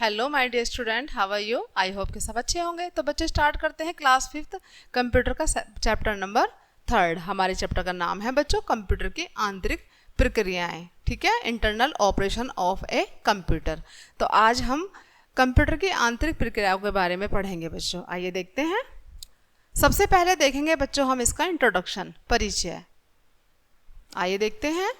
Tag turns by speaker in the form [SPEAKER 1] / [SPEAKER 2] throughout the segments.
[SPEAKER 1] Hello my dear student, how are you? I hope कि सब अच्छे होंगे। तो बच्चे स्टार्ट करते हैं क्लास 5th कंप्यूटर का चैप्टर नंबर 3। हमारे चैप्टर का नाम है बच्चों कंप्यूटर की आंतरिक प्रक्रियाएं। ठीक है, internal operation of a computer. तो आज हम कंप्यूटर की आंतरिक प्रक्रियाओं के बारे में पढ़ेंगे बच्चों। आइए देखते हैं। सबसे पहले देखेंगे बच्चों हम इसका इंट्रोडक्शन, परिचय। आइए देखते हैं।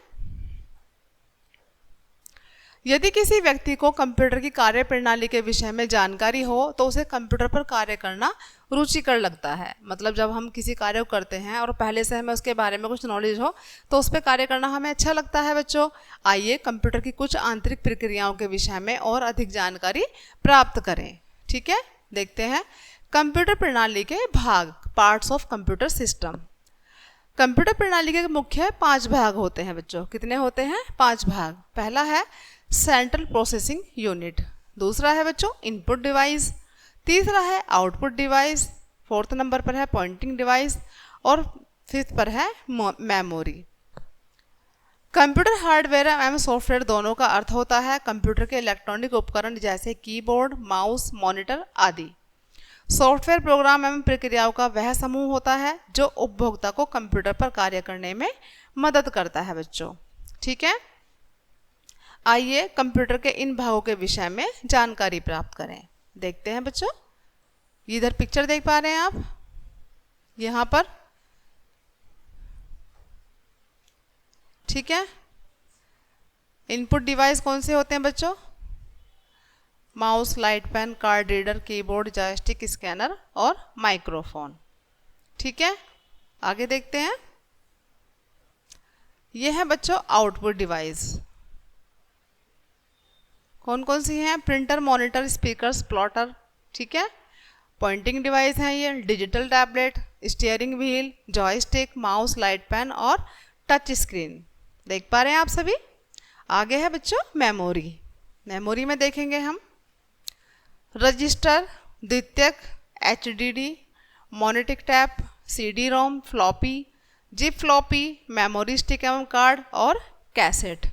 [SPEAKER 1] यदि किसी व्यक्ति को कंप्यूटर की कार्य प्रणाली के विषय में जानकारी हो तो उसे कंप्यूटर पर कार्य करना रुचिकर लगता है। मतलब जब हम किसी कार्य को करते हैं और पहले से हमें उसके बारे में कुछ नॉलेज हो तो उस पर कार्य करना हमें अच्छा लगता है बच्चों। आइए कंप्यूटर की कुछ आंतरिक प्रक्रियाओं के विषय में और अधिक जानकारी प्राप्त करें। ठीक है, देखते हैं। कंप्यूटर प्रणाली के भाग, parts of computer system. Computer प्रणाली के मुख्य 5 भाग होते हैं बच्चों। कितने होते हैं? 5 भाग। पहला है सेंट्रल प्रोसेसिंग यूनिट, दूसरा है बच्चों इनपुट डिवाइस, तीसरा है आउटपुट डिवाइस, 4th नंबर पर है पॉइंटिंग डिवाइस और 5th पर है मेमोरी। कंप्यूटर हार्डवेयर एवं सॉफ्टवेयर दोनों का अर्थ होता है कंप्यूटर के इलेक्ट्रॉनिक उपकरण जैसे कीबोर्ड, माउस, मॉनिटर आदि। सॉफ्टवेयर प्रोग्राम एवं प्रक्रियाओं का वह समूह होता है जो उपभोक्ता को कंप्यूटर पर कार्य करने में मदद करता है बच्चों। ठीक है, आइए कंप्यूटर के इन भागों के विषय में जानकारी प्राप्त करें। देखते हैं बच्चों, इधर पिक्चर देख पा रहे हैं आप, यहाँ पर। ठीक है, इनपुट डिवाइस कौन से होते हैं बच्चों? Mouse, light pen, card reader, keyboard, joystick, scanner और माइक्रोफोन। ठीक है, आगे देखते हैं। यह है बच्चों आउटपुट डिवाइस। कौन कौन सी हैं? Printer, monitor, speakers, plotter. ठीक है, पॉइंटिंग डिवाइस हैं ये digital tablet, steering wheel, joystick, mouse, light pen और टच स्क्रीन। देख पा रहे हैं आप सभी। आगे है बच्चों मेमोरी। मेमोरी में देखेंगे हम रजिस्टर, द्वितीयक, HDD, magnetic tape, CD ROM, floppy, zip floppy, memory stick एवं कार्ड और कैसेट।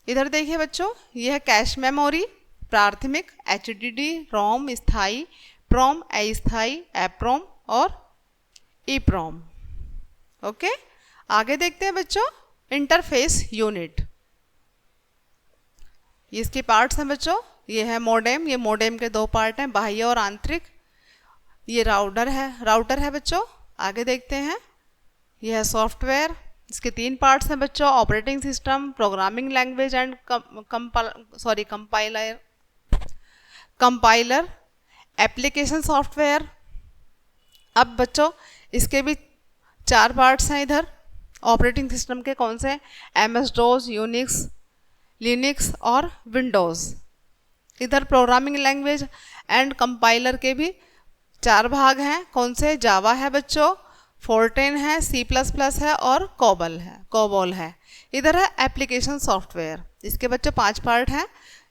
[SPEAKER 1] इधर देखिए बच्चों, यह कैश मेमोरी, प्राथमिक, एचडीडी, रोम, स्थाई, प्रोम, अस्थाई, एप्रोम और ईप्रोम। ओके, आगे देखते हैं बच्चों इंटरफेस यूनिट। इसके पार्ट्स हैं बच्चों। ये है मॉडेम। ये मॉडेम के 2 पार्ट हैं, बाह्य और आंतरिक। ये राउटर है बच्चों। आगे देखते हैं, यह है सॉफ्टवेयर। इसके 3 पार्ट्स हैं बच्चों, operating system, programming language and compiler, application software. अब बच्चों इसके भी 4 पार्ट्स हैं इधर। ऑपरेटिंग सिस्टम के कौन से? MS-DOS, यूनिक्स, लिनक्स और विंडोज़। इधर प्रोग्रामिंग लैंग्वेज एंड कंपाइलर के भी 4 भाग हैं। कौन से? जावा है बच्चों, फोर्टेन है, C++ है और कोबोल है। इधर है एप्लीकेशन सॉफ्टवेयर। इसके बच्चों 5 पार्ट हैं,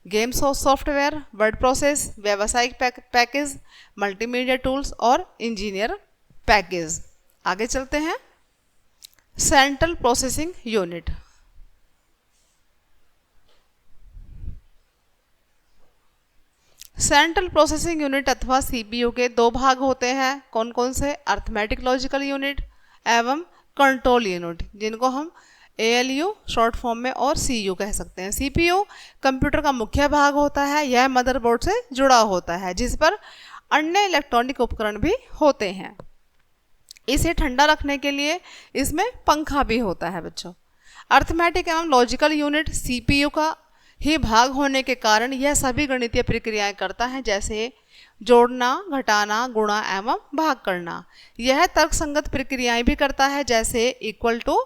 [SPEAKER 1] गेम सॉफ्टवेयर, वर्ड प्रोसेस, व्यावसायिक पैकेज, मल्टीमीडिया टूल्स और इंजीनियर पैकेज। आगे चलते हैं। Central processing unit. Central processing unit अथवा सीपीयू के 2 भाग होते हैं। कौन कौन से? अर्थमेटिक लॉजिकल यूनिट एवं कंट्रोल यूनिट, जिनको हम ALU शॉर्ट फॉर्म में और CU कह सकते हैं। सीपीयू कंप्यूटर का मुख्य भाग होता है। यह मदरबोर्ड से जुड़ा होता है जिस पर अन्य इलेक्ट्रॉनिक उपकरण भी होते हैं। इसे ठंडा रखने के लिए इसमें पंखा भी होता है बच्चों। अर्थमेटिक एवं लॉजिकल यूनिट सीपीयू का ही भाग होने के कारण यह सभी गणितीय प्रक्रियाएं करता है, जैसे जोड़ना, घटाना, गुणा एवं भाग करना। यह तर्कसंगत प्रक्रियाएं भी करता है, जैसे equal to,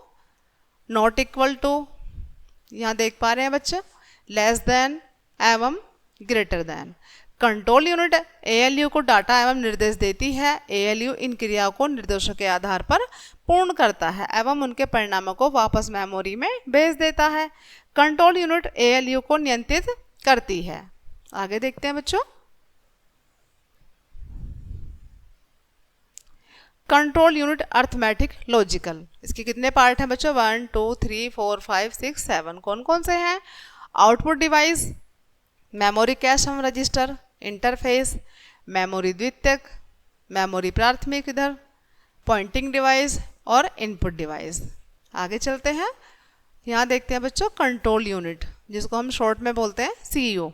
[SPEAKER 1] not equal to, यहाँ देख पा रहे हैं बच्चे, लेस देन एवं greater than. Control unit ALU को डाटा एवं निर्देश देती है। ALU इन क्रियाओं को निर्देशों के आधार पर पूर्ण करता है एवं उनके परिणामों को वापस मेमोरी में भेज देता है। कंट्रोल यूनिट ALU को नियंत्रित करती है। आगे देखते हैं बच्चों। Control unit arithmetic logical. इसके कितने पार्ट हैं बच्चों? 1 2 3 4 5 6 7। कौन कौन से हैं? आउटपुट डिवाइस, मेमोरी कैश एवं रजिस्टर, इंटरफेस, मेमोरी द्वितीयक, मेमोरी प्राथमिक, इधर पॉइंटिंग डिवाइस और इनपुट डिवाइस। आगे चलते हैं, यहाँ देखते हैं बच्चों कंट्रोल यूनिट, जिसको हम शॉर्ट में बोलते हैं सीईओ।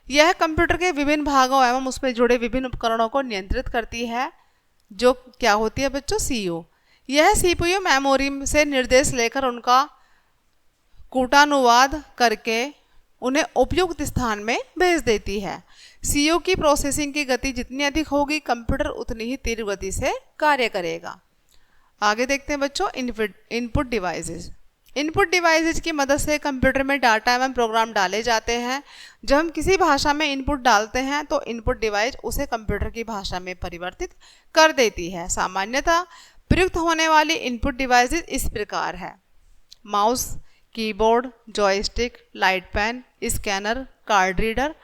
[SPEAKER 1] यह कंप्यूटर के विभिन्न भागों एवं उसमें जुड़े विभिन्न उपकरणों को नियंत्रित करती है, जो क्या होती है बच्चों, सीईओ। यह सीपीयू मेमोरी से निर्देश लेकर उनका कूटानुवाद करके उन्हें उपयुक्त स्थान में भेज देती है। सीईओ की प्रोसेसिंग की गति जितनी अधिक होगी, कंप्यूटर उतनी ही तीव्र गति से कार्य करेगा। आगे देखते हैं बच्चों इनपुट डिवाइसेस। इनपुट डिवाइसेस की मदद से कंप्यूटर में डाटा एवं प्रोग्राम डाले जाते हैं। जब हम किसी भाषा में इनपुट डालते हैं तो इनपुट डिवाइस उसे कंप्यूटर की भाषा में परिवर्तित कर देती है। सामान्यतः प्रयुक्त होने वाली इनपुट डिवाइसेस इस प्रकार है: mouse, keyboard, joystick, light pen, scanner, card reader,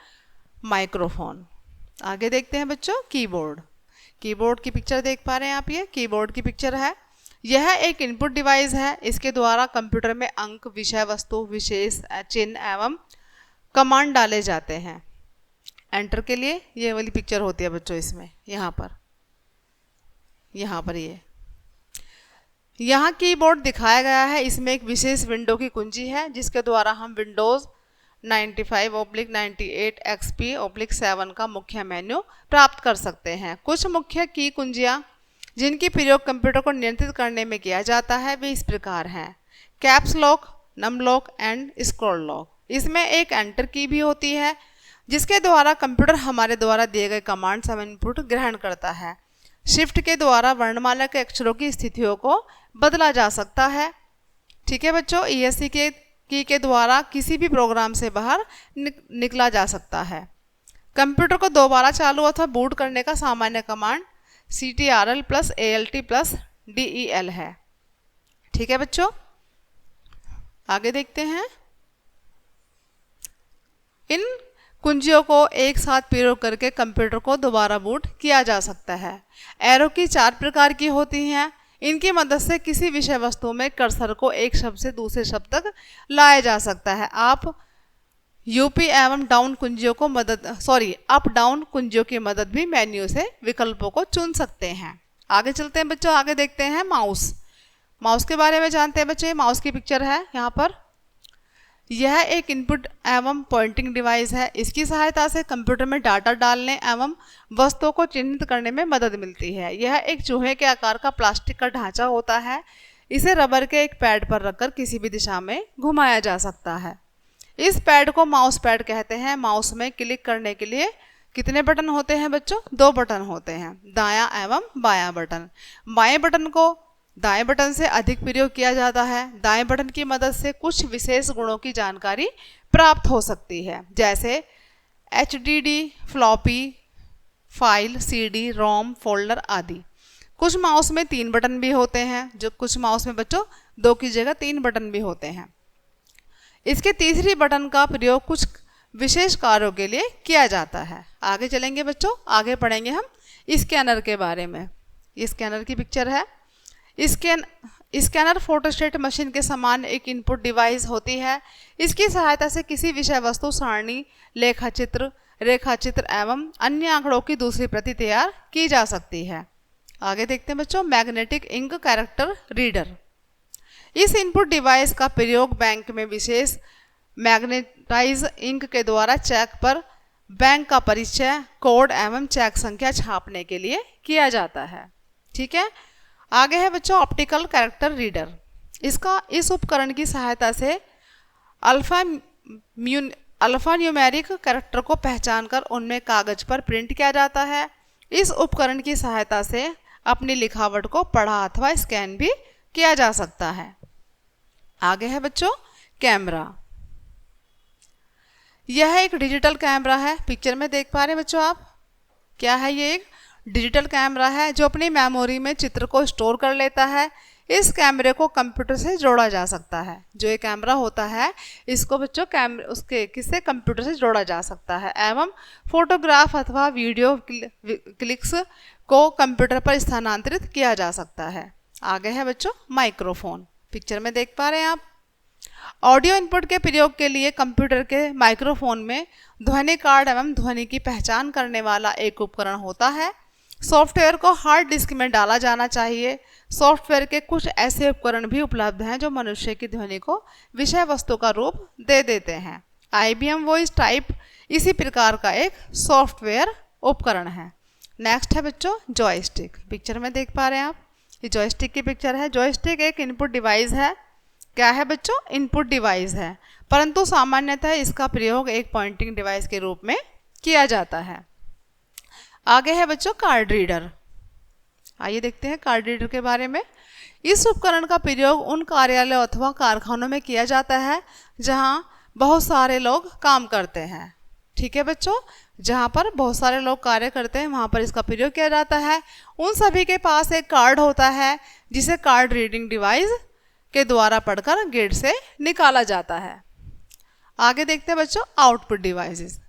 [SPEAKER 1] microphone. आगे देखते हैं बच्चों कीबोर्ड। कीबोर्ड की पिक्चर देख पा रहे हैं आप, ये कीबोर्ड की पिक्चर है। यह एक इनपुट डिवाइस है। इसके द्वारा कंप्यूटर में अंक, विषय वस्तु, विशेष चिन्ह एवं कमांड डाले जाते हैं। एंटर के लिए ये वाली पिक्चर होती है बच्चों, इसमें यहाँ पर ये यहाँ कीबोर्ड दिखाया गया है। इसमें एक विशेष विंडो की कुंजी है, जिसके द्वारा हम विंडोज़ 95/98 XP/7 का मुख्य मेन्यू प्राप्त कर सकते हैं। कुछ मुख्य की कुंजियाँ जिनकी प्रयोग कंप्यूटर को नियंत्रित करने में किया जाता है वे इस प्रकार हैं: caps lock, num lock and scroll lock. इसमें एक एंटर की भी होती है, जिसके द्वारा कंप्यूटर हमारे द्वारा दिए गए कमांड्स एवं इनपुट ग्रहण करता है। शिफ्ट के द्वारा वर्णमाला के अक्षरों की स्थितियों को बदला जा सकता है। ठीक है बच्चों, ESC के की के द्वारा किसी भी प्रोग्राम से बाहर निकला जा सकता है। कंप्यूटर को दोबारा चालू अथवा बूट करने का सामान्य कमांड CTRL+ALT+DEL है। ठीक है बच्चों, आगे देखते हैं। इन कुंजियों को एक साथ प्रयोग करके कंप्यूटर को दोबारा बूट किया जा सकता है। एरो की 4 प्रकार की होती हैं। इनकी मदद से किसी विषय वस्तु में कर्सर को एक शब्द से दूसरे शब्द तक लाया जा सकता है। आप यूपी एवं डाउन कुंजियों को अप डाउन कुंजियों की मदद भी मेन्यू से विकल्पों को चुन सकते हैं। आगे चलते हैं बच्चों, आगे देखते हैं माउस। माउस के बारे में जानते हैं बच्चे। माउस की पिक्चर है यहाँ पर। यह एक इनपुट एवं पॉइंटिंग डिवाइस है। इसकी सहायता से कंप्यूटर में डाटा डालने एवं वस्तुओं को चिन्हित करने में मदद मिलती है। यह एक चूहे के आकार का प्लास्टिक का ढांचा होता है। इसे रबर के एक पैड पर रखकर किसी भी दिशा में घुमाया जा सकता है। इस पैड को माउस पैड कहते हैं। माउस में क्लिक करने के लिए कितने बटन होते हैं बच्चों? 2 बटन होते हैं, दायां एवं बायां बटन। बाएं बटन को दाएं बटन से अधिक प्रयोग किया जाता है। दाएं बटन की मदद से कुछ विशेष गुणों की जानकारी प्राप्त हो सकती है, जैसे HDD, फ्लॉपी, फाइल, CD, रोम, फोल्डर आदि। कुछ माउस में 3 बटन भी होते हैं, जो कुछ माउस में बच्चों 2 की जगह 3 बटन भी होते हैं। इसके तीसरी बटन का प्रयोग कुछ विशेष कार्यों के लिए किया जाता है। आगे चलेंगे बच्चों, आगे पढ़ेंगे हम स्कैनर के बारे में। ये स्कैनर की पिक्चर है। स्कैनर फोटोस्टेट मशीन के समान एक इनपुट डिवाइस होती है। इसकी सहायता से किसी विषय वस्तु, सारणी, रेखाचित्र एवं अन्य आंकड़ों की दूसरी प्रति तैयार की जा सकती है। आगे देखते हैं बच्चों मैग्नेटिक इंक कैरेक्टर रीडर। इस इनपुट डिवाइस का प्रयोग बैंक में विशेष मैग्नेटाइज इंक के द्वारा चेक पर बैंक का परिचय, कोड एवं चेक संख्या छापने के लिए किया जाता है। ठीक है, आगे है बच्चों ऑप्टिकल कैरेक्टर रीडर। इस उपकरण की सहायता से अल्फा न्यूमेरिक कैरेक्टर को पहचानकर उनमें कागज पर प्रिंट किया जाता है। इस उपकरण की सहायता से अपनी लिखावट को पढ़ा अथवा स्कैन भी किया जा सकता है। आगे है बच्चों कैमरा। यह एक डिजिटल कैमरा है। पिक्चर में देख पा रहे हैं बच्चों आप, क्या है ये? एक डिजिटल कैमरा है जो अपनी मेमोरी में चित्र को स्टोर कर लेता है। इस कैमरे को कंप्यूटर से जोड़ा जा सकता है। जो ये कैमरा होता है इसको बच्चों किससे कंप्यूटर से जोड़ा जा सकता है एवं फोटोग्राफ अथवा वीडियो क्लिक्स को कंप्यूटर पर स्थानांतरित किया जा सकता है। आगे है बच्चों माइक्रोफोन। पिक्चर में देख पा रहे हैं आप। ऑडियो इनपुट के प्रयोग के लिए कंप्यूटर के माइक्रोफोन में ध्वनि कार्ड एवं ध्वनि की पहचान करने वाला एक उपकरण होता है। सॉफ्टवेयर को हार्ड डिस्क में डाला जाना चाहिए। सॉफ्टवेयर के कुछ ऐसे उपकरण भी उपलब्ध हैं जो मनुष्य की ध्वनि को विषय वस्तु का रूप दे देते हैं। IBM वॉइस टाइप इसी प्रकार का एक सॉफ्टवेयर उपकरण है। नेक्स्ट है बच्चों जॉयस्टिक। पिक्चर में देख पा रहे हैं आप, ये जॉयस्टिक की पिक्चर है। जॉयस्टिक एक इनपुट डिवाइस है। क्या है बच्चों? इनपुट डिवाइस है, परंतु सामान्यतः इसका प्रयोग एक पॉइंटिंग डिवाइस के रूप में किया जाता है। आगे है बच्चों कार्ड रीडर। आइए देखते हैं कार्ड रीडर के बारे में। इस उपकरण का प्रयोग उन कार्यालयों अथवा कारखानों में किया जाता है जहां बहुत सारे लोग काम करते हैं। ठीक है बच्चों, जहां पर बहुत सारे लोग कार्य करते हैं वहां पर इसका प्रयोग किया जाता है। उन सभी के पास एक कार्ड होता है जिसे कार्ड रीडिंग डिवाइस के द्वारा पढ़कर गेट से निकाला जाता है। आगे देखते हैं बच्चों आउटपुट डिवाइसेस।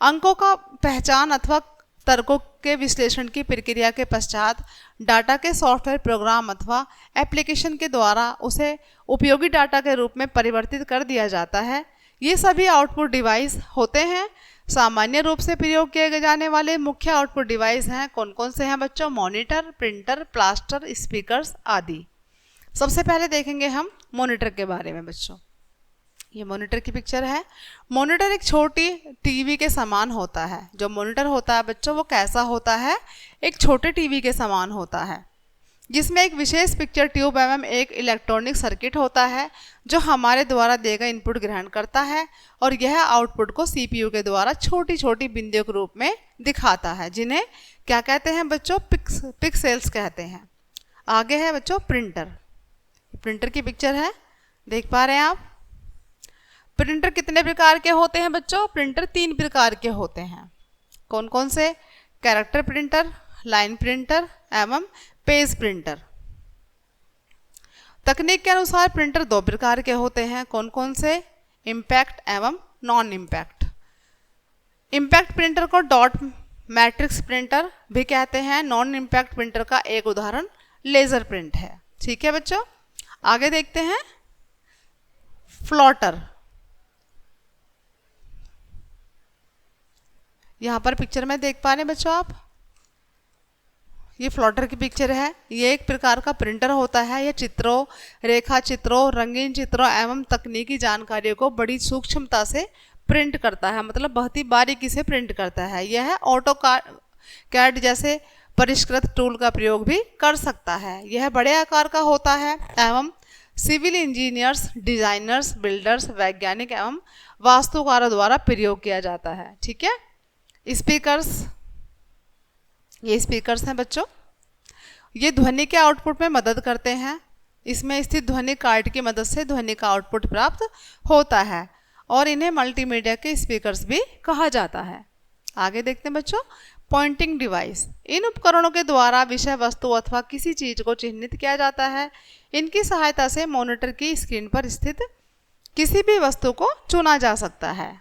[SPEAKER 1] अंकों का पहचान अथवा तर्कों के विश्लेषण की प्रक्रिया के पश्चात डाटा के सॉफ्टवेयर प्रोग्राम अथवा एप्लीकेशन के द्वारा उसे उपयोगी डाटा के रूप में परिवर्तित कर दिया जाता है। ये सभी आउटपुट डिवाइस होते हैं। सामान्य रूप से प्रयोग किए जाने वाले मुख्य आउटपुट डिवाइस हैं। कौन कौन से हैं बच्चों? मॉनिटर, प्रिंटर, प्लास्टर, स्पीकर्स आदि। सबसे पहले देखेंगे हम मॉनिटर के बारे में बच्चों। ये मॉनिटर की पिक्चर है। मॉनिटर एक छोटी टीवी के समान होता है। जो मॉनिटर होता है बच्चों वो कैसा होता है? एक छोटे टीवी के समान होता है, जिसमें एक विशेष पिक्चर ट्यूब एवं एक इलेक्ट्रॉनिक सर्किट होता है जो हमारे द्वारा दिए गए इनपुट ग्रहण करता है और यह आउटपुट को CPU के द्वारा छोटी छोटी बिंदियों के रूप में दिखाता है, जिन्हें क्या कहते हैं बच्चों? पिक्सेल्स कहते हैं। आगे है बच्चों प्रिंटर। प्रिंटर की पिक्चर है, देख पा रहे हैं आप। प्रिंटर कितने प्रकार के होते हैं बच्चों? प्रिंटर 3 प्रकार के होते हैं। कौन कौन से? कैरेक्टर प्रिंटर, लाइन प्रिंटर एवं पेज प्रिंटर। तकनीक के अनुसार प्रिंटर 2 प्रकार के होते हैं। कौन कौन से? इम्पैक्ट एवं non impact. Impact printer co dot matrix printer भी कहते हैं। नॉन इम्पैक्ट प्रिंटर का एक उदाहरण लेजर प्रिंट है। ठीक है बच्चों, आगे देखते हैं फ्लोटर। यहां पर पिक्चर में देख पा रहे हैं बच्चों आप, ये फ्लोटर की पिक्चर है। ये एक प्रकार का प्रिंटर होता है। यह चित्रों, रेखा चित्रों, रंगीन चित्रों एवं तकनीकी जानकारियों को बड़ी सूक्ष्मता से प्रिंट करता है, मतलब बहुत ही बारीकी से प्रिंट करता है। यह ऑटो कैड जैसे परिष्कृत टूल का प्रयोग भी कर सकता है। यह बड़े आकार का होता है एवं सिविल इंजीनियर्स, डिजाइनर्स, बिल्डर्स, वैज्ञानिक एवं वास्तुकारों द्वारा प्रयोग किया जाता है। ठीक है। स्पीकर्स, ये स्पीकर्स हैं बच्चों। ये ध्वनि के आउटपुट में मदद करते हैं। इसमें स्थित ध्वनि कार्ड की मदद से ध्वनि का आउटपुट प्राप्त होता है और इन्हें मल्टीमीडिया के स्पीकर्स भी कहा जाता है। आगे देखते हैं बच्चों पॉइंटिंग डिवाइस। इन उपकरणों के द्वारा विषय वस्तु अथवा किसी चीज को चिन्हित किया जाता है। इनकी सहायता से मॉनिटर की स्क्रीन पर स्थित किसी भी वस्तु को चुना जा सकता है।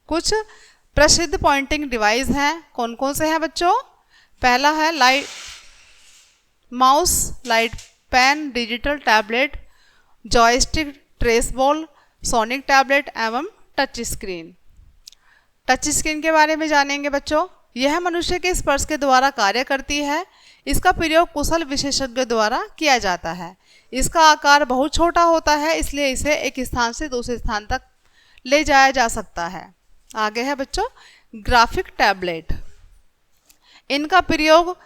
[SPEAKER 1] कुछ प्रसिद्ध पॉइंटिंग डिवाइस हैं। कौन कौन से हैं बच्चों? पहला है light mouse, light pen, digital tablet, joystick, trace ball, sonic tablet एवं टच स्क्रीन। टच स्क्रीन के बारे में जानेंगे बच्चों। यह मनुष्य के स्पर्श के द्वारा कार्य करती है। इसका प्रयोग कुशल विशेषज्ञों द्वारा किया जाता है। इसका आकार बहुत छोटा होता है, इसलिए इसे एक स्थान से दूसरे स्थान तक ले जाया जा सकता है। आगे है बच्चों ग्राफिक टैबलेट। इनका प्रयोग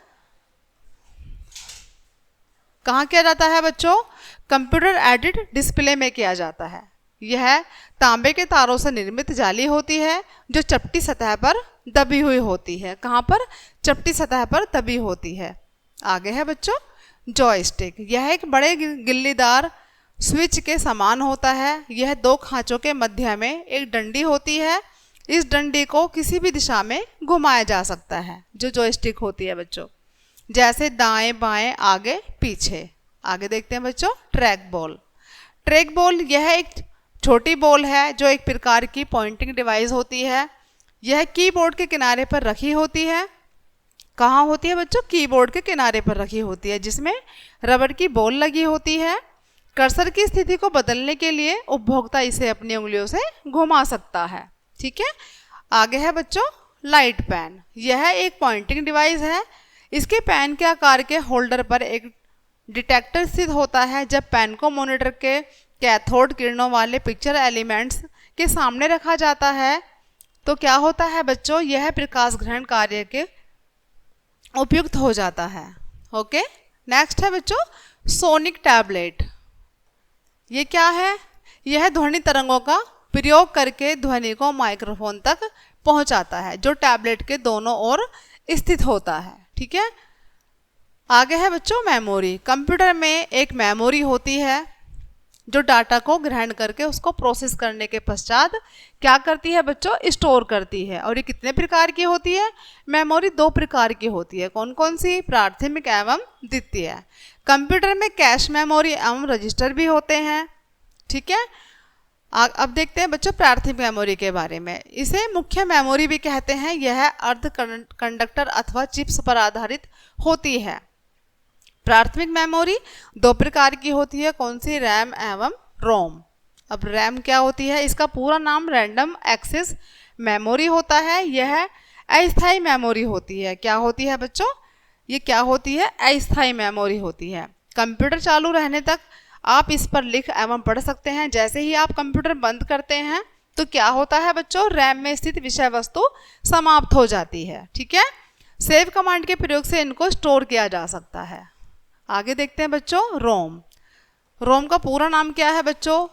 [SPEAKER 1] कहाँ किया जाता है बच्चों? कंप्यूटर एडेड डिस्प्ले में किया जाता है। यह तांबे के तारों से निर्मित जाली होती है जो चपटी सतह पर दबी हुई होती है। कहाँ पर? चपटी सतह पर दबी होती है। आगे है बच्चों जॉयस्टिक। यह एक बड़े गिल्लीदार स्विच के समान होता है। यह 2 खांचों के मध्य में एक डंडी होती है। इस डंडी को किसी भी दिशा में घुमाया जा सकता है, जो जॉयस्टिक होती है बच्चों, जैसे दाएं बाएं आगे पीछे। आगे देखते हैं बच्चों ट्रैक बॉल। ट्रैक बॉल यह एक छोटी बॉल है जो एक प्रकार की पॉइंटिंग डिवाइस होती है। यह कीबोर्ड के किनारे पर रखी होती है। कहाँ होती है बच्चों? कीबोर्ड के किनारे पर रखी होती है, जिसमें रबड़ की बॉल लगी होती है। कर्सर की स्थिति को बदलने के लिए उपभोक्ता इसे अपनी उंगलियों से घुमा सकता है। ठीक है, आगे है बच्चों लाइट पेन। यह एक पॉइंटिंग डिवाइस है। इसके पेन के आकार के होल्डर पर एक डिटेक्टर स्थित होता है। जब पेन को मॉनिटर के कैथोड किरणों वाले पिक्चर एलिमेंट्स के सामने रखा जाता है तो क्या होता है बच्चों, यह प्रकाश ग्रहण कार्य के उपयुक्त हो जाता है। ओके, नेक्स्ट है बच्चों सोनिक टैबलेट। ये क्या है? यह ध्वनि तरंगों का प्रयोग करके ध्वनि को माइक्रोफोन तक पहुंचाता है, जो टैबलेट के दोनों ओर स्थित होता है। ठीक है, आगे है बच्चों मेमोरी। कंप्यूटर में एक मेमोरी होती है जो डाटा को ग्रहण करके उसको प्रोसेस करने के पश्चात क्या करती है बच्चों, स्टोर करती है। और ये कितने प्रकार की होती है? मेमोरी 2 प्रकार की होती है। कौन कौन सी? प्राथमिक एवं द्वितीय। कंप्यूटर में कैश मेमोरी एवं रजिस्टर भी होते हैं। ठीक है, अब देखते हैं बच्चों प्राथमिक मेमोरी के बारे में। इसे मुख्य मेमोरी भी कहते हैं। यह अर्ध कंडक्टर अथवा चिप्स पर आधारित होती है। प्राथमिक मेमोरी 2 प्रकार की होती है। कौन सी? रैम एवं रोम। अब रैम क्या होती है? इसका पूरा नाम रैंडम एक्सेस मेमोरी होता है। यह अस्थायी मेमोरी होती है। क्या होती है बच्चों? ये क्या होती है? अस्थायी मेमोरी होती है। कंप्यूटर चालू रहने तक आप इस पर लिख एवं पढ़ सकते हैं। जैसे ही आप कंप्यूटर बंद करते हैं तो क्या होता है बच्चों, रैम में स्थित विषय वस्तु समाप्त हो जाती है। ठीक है, सेव कमांड के प्रयोग से इनको स्टोर किया जा सकता है। आगे देखते हैं बच्चों रोम। रोम का पूरा नाम क्या है बच्चों?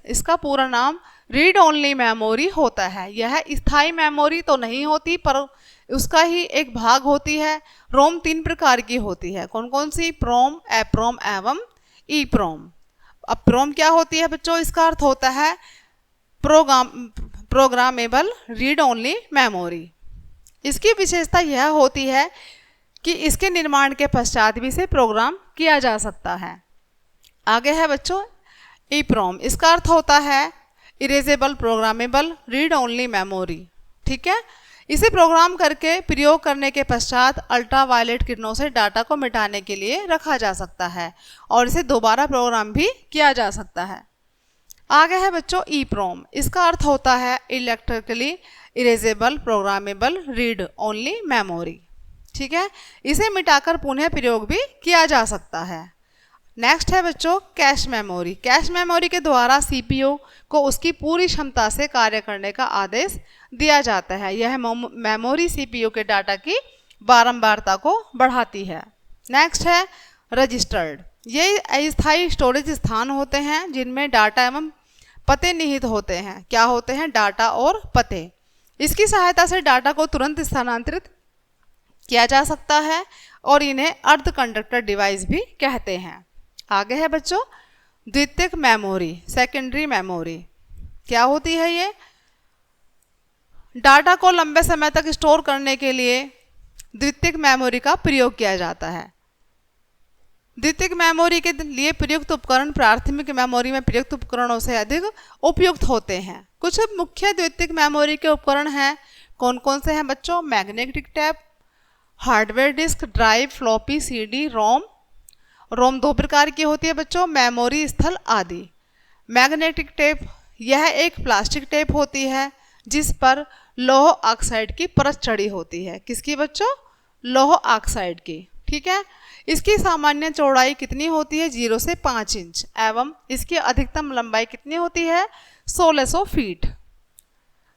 [SPEAKER 1] इसका पूरा नाम रीड ओनली मेमोरी होता है। यह स्थायी मेमोरी तो नहीं होती पर उसका ही एक भाग होती है। रोम 3 प्रकार की होती है। कौन कौन सी? प्रोम, एप्रोम एवं ईप्रोम। अब प्रोम क्या होती है बच्चों? इसका अर्थ होता है प्रोग्रामेबल रीड ओनली मेमोरी। इसकी विशेषता यह होती है कि इसके निर्माण के पश्चात भी इसे प्रोग्राम किया जा सकता है। आगे है बच्चों ईप्रोम। इसका अर्थ होता है erasable programmable read only memory. ठीक है, इसे प्रोग्राम करके प्रयोग करने के पश्चात अल्ट्रावायलेट किरणों से डाटा को मिटाने के लिए रखा जा सकता है और इसे दोबारा प्रोग्राम भी किया जा सकता है। आगे है बच्चों ईप्रोम। इसका अर्थ होता है electrically erasable programmable read only memory. ठीक है, इसे मिटाकर पुनः प्रयोग भी किया जा सकता है। नेक्स्ट है बच्चों कैश मेमोरी। कैश मेमोरी के द्वारा सीपीयू को उसकी पूरी क्षमता से कार्य करने का आदेश दिया जाता है। यह मेमोरी सीपीयू के डाटा की बारंबारता को बढ़ाती है। नेक्स्ट है रजिस्टर्ड। ये अस्थायी स्टोरेज स्थान होते हैं जिनमें डाटा एवं पते निहित होते हैं। क्या होते हैं? डाटा और पते। इसकी सहायता से डाटा को तुरंत स्थानांतरित किया जा सकता है और इन्हें अर्ध कंडक्टर डिवाइस भी कहते हैं। आगे है बच्चों द्वितीयक मेमोरी, सेकेंडरी मेमोरी। क्या होती है ये? डाटा को लंबे समय तक स्टोर करने के लिए द्वितीयक मेमोरी का प्रयोग किया जाता है। द्वितीयक मेमोरी के लिए प्रयुक्त उपकरण प्राथमिक मेमोरी में प्रयुक्त उपकरणों से अधिक उपयुक्त होते हैं। कुछ मुख्य द्वितीयक मेमोरी के उपकरण हैं। कौन कौन से हैं बच्चों? Magnetic tape, hardware disk, drive, floppy, CD, ROM. ROM 2 प्रकार की होती है बच्चों, मेमोरी स्थल आदि। मैग्नेटिक टेप यह एक प्लास्टिक टेप होती है जिस पर लौह ऑक्साइड की परत चढ़ी होती है। किसकी बच्चों? लौह ऑक्साइड की। ठीक है, इसकी सामान्य चौड़ाई कितनी होती है? 0 से 5 इंच एवं इसकी अधिकतम लंबाई कितनी होती है? 1600 फीट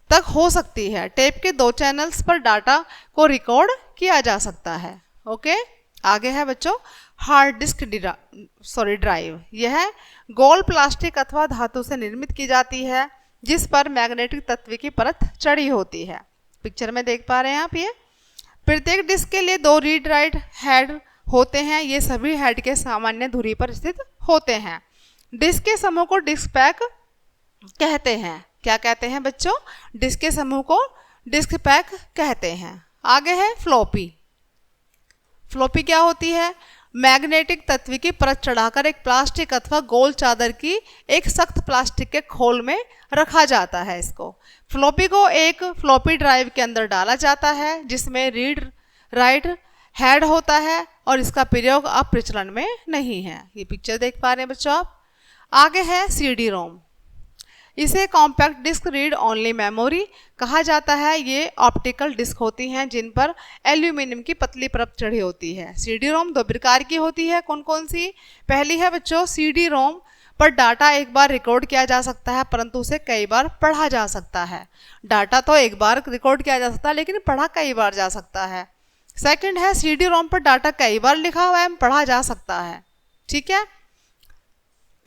[SPEAKER 1] तक हो सकती है। टेप के 2 चैनल्स पर डाटा को रिकॉर्ड किया जा सकता है। ओके, आगे है बच्चों हार्ड डिस्क ड्राइव। यह गोल प्लास्टिक अथवा धातु से निर्मित की जाती है जिस पर मैग्नेटिक तत्व की परत चढ़ी होती है। पिक्चर में देख पा रहे हैं आप। ये प्रत्येक डिस्क के लिए 2 रीड राइट हेड होते हैं। ये सभी हेड के सामान्य धुरी पर स्थित होते हैं। डिस्क के समूह को डिस्क पैक कहते हैं। क्या कहते हैं बच्चों? डिस्क के समूह को डिस्क पैक कहते हैं। आगे है फ्लॉपी। फ्लॉपी क्या होती है? मैग्नेटिक तत्व की परत चढ़ाकर एक प्लास्टिक अथवा गोल चादर की एक सख्त प्लास्टिक के खोल में रखा जाता है। इसको फ्लॉपी को एक फ्लॉपी ड्राइव के अंदर डाला जाता है जिसमें रीड राइट हेड होता है और इसका प्रयोग अब प्रचलन में नहीं है। ये पिक्चर देख पा रहे हैं बच्चों आप। आगे है सीडी रोम। इसे compact disc read only memory कहा जाता है। ये ऑप्टिकल डिस्क होती हैं जिन पर एल्यूमिनियम की पतली परत चढ़ी होती है। सीडी रोम दो प्रकार की होती है। कौन कौन सी? पहली है बच्चों सीडी रोम पर डाटा एक बार रिकॉर्ड किया जा सकता है परंतु उसे कई बार पढ़ा जा सकता है। डाटा तो एक बार रिकॉर्ड किया जा सकता है लेकिन पढ़ा कई बार जा सकता है। सेकंड है सीडी रोम पर डाटा कई बार लिखा हुआ है पढ़ा जा सकता है। ठीक है,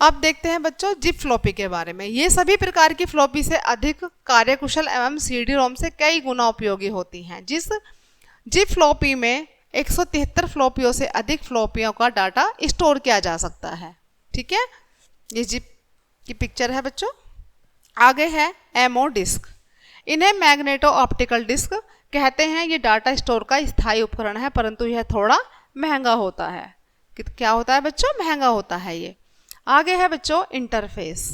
[SPEAKER 1] अब देखते हैं बच्चों जिप फ्लॉपी के बारे में। ये सभी प्रकार की फ्लॉपी से अधिक कार्यकुशल एवं सीडी रोम से कई गुना उपयोगी होती हैं। जिस जिप फ्लॉपी में 173 फ्लॉपियों से अधिक फ्लॉपियों का डाटा स्टोर किया जा सकता है। ठीक है, ये जिप की पिक्चर है बच्चों। आगे है एमओ डिस्क। इन्हें मैग्नेटो ऑप्टिकल डिस्क कहते हैं। ये डाटा स्टोर का स्थायी उपकरण है परंतु यह थोड़ा महंगा होता है। क्या होता है बच्चों? महंगा होता है ये। आगे है बच्चों इंटरफेस।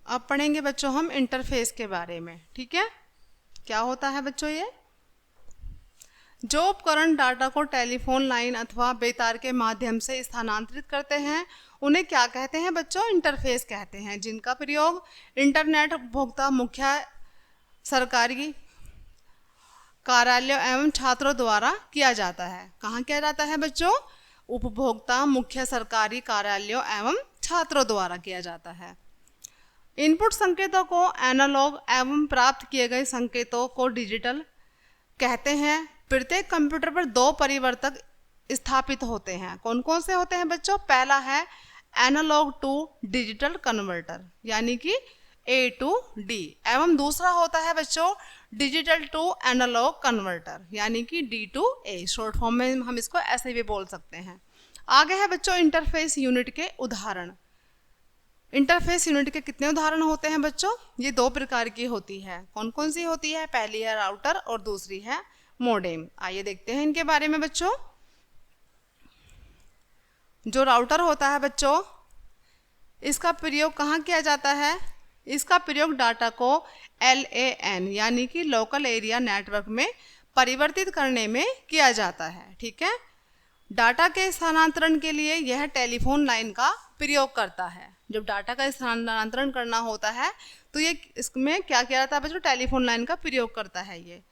[SPEAKER 1] अब पढ़ेंगे बच्चों हम इंटरफेस के बारे में। ठीक है, क्या होता है बच्चों? ये जो उपकरण डाटा को टेलीफोन लाइन अथवा बेतार के माध्यम से स्थानांतरित करते हैं उन्हें क्या कहते हैं बच्चों? इंटरफेस कहते हैं। जिनका प्रयोग इंटरनेट उपभोक्ता मुख्य सरकारी कार्यालयों एवं छात्रों द्वारा किया जाता है। कहाँ किया जाता है बच्चों? उपभोक्ता मुख्य सरकारी कार्यालयों एवं छात्रों द्वारा किया जाता है। इनपुट संकेतों को एनालॉग एवं प्राप्त किए गए संकेतों को डिजिटल कहते हैं। प्रत्येक कंप्यूटर पर दो परिवर्तक स्थापित होते हैं। कौन कौन से होते हैं बच्चों? पहला है एनालॉग टू डिजिटल कन्वर्टर यानी कि A to D एवं दूसरा होता है बच्चों डिजिटल टू एनालॉग कन्वर्टर यानी कि D to A। Short form में हम इसको ऐसे भी बोल सकते हैं। आगे है बच्चों इंटरफेस यूनिट के उदाहरण। इंटरफेस यूनिट के कितने उदाहरण होते हैं बच्चों? ये दो प्रकार की होती है। कौन कौन सी होती है? पहली है राउटर और दूसरी है मोडेम। आइए देखते हैं इनके बारे में बच्चों। जो राउटर होता है बच्चों, इसका प्रयोग कहाँ किया जाता है? इसका प्रयोग डाटा को LAN यानी कि लोकल एरिया नेटवर्क में परिवर्तित करने में किया जाता है। ठीक है, डाटा के स्थानांतरण के लिए यह टेलीफोन लाइन का प्रयोग करता है। जब डाटा का स्थानांतरण करना होता है तो ये इसमें क्या किया जाता है बच्चों? टेलीफोन लाइन का प्रयोग करता है ये।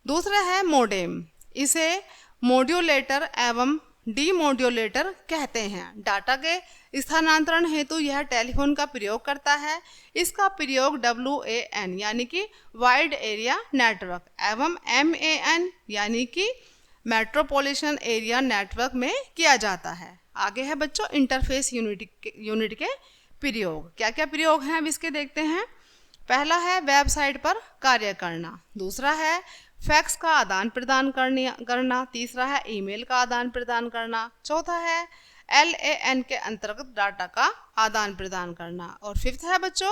[SPEAKER 1] दूसरा है मोडेम। इसे मॉड्यूलेटर एवं डीमॉड्यूलेटर कहते हैं। डाटा के स्थानांतरण हेतु यह टेलीफोन का प्रयोग करता है। इसका प्रयोग WAN यानी कि वाइड एरिया नेटवर्क एवं MAN यानी कि मेट्रोपॉलिटन एरिया नेटवर्क में किया जाता है। आगे है बच्चों इंटरफेस यूनिट के प्रयोग। क्या क्या प्रयोग हैं अब इसके देखते हैं। पहला है वेबसाइट पर कार्य करना। दूसरा है फैक्स का आदान प्रदान करना। तीसरा है ईमेल का आदान प्रदान करना। चौथा है LAN के अंतर्गत डाटा का आदान प्रदान करना। और फिफ्थ है बच्चों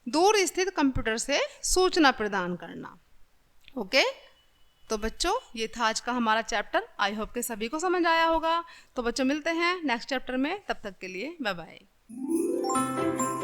[SPEAKER 1] दूर स्थित कंप्यूटर से सूचना प्रदान करना। ओके, तो बच्चों ये था आज का हमारा चैप्टर। आई होप के सभी को समझ आया होगा। तो बच्चों मिलते हैं नेक्स्ट चैप्टर में, तब तक के लिए बाय बाय।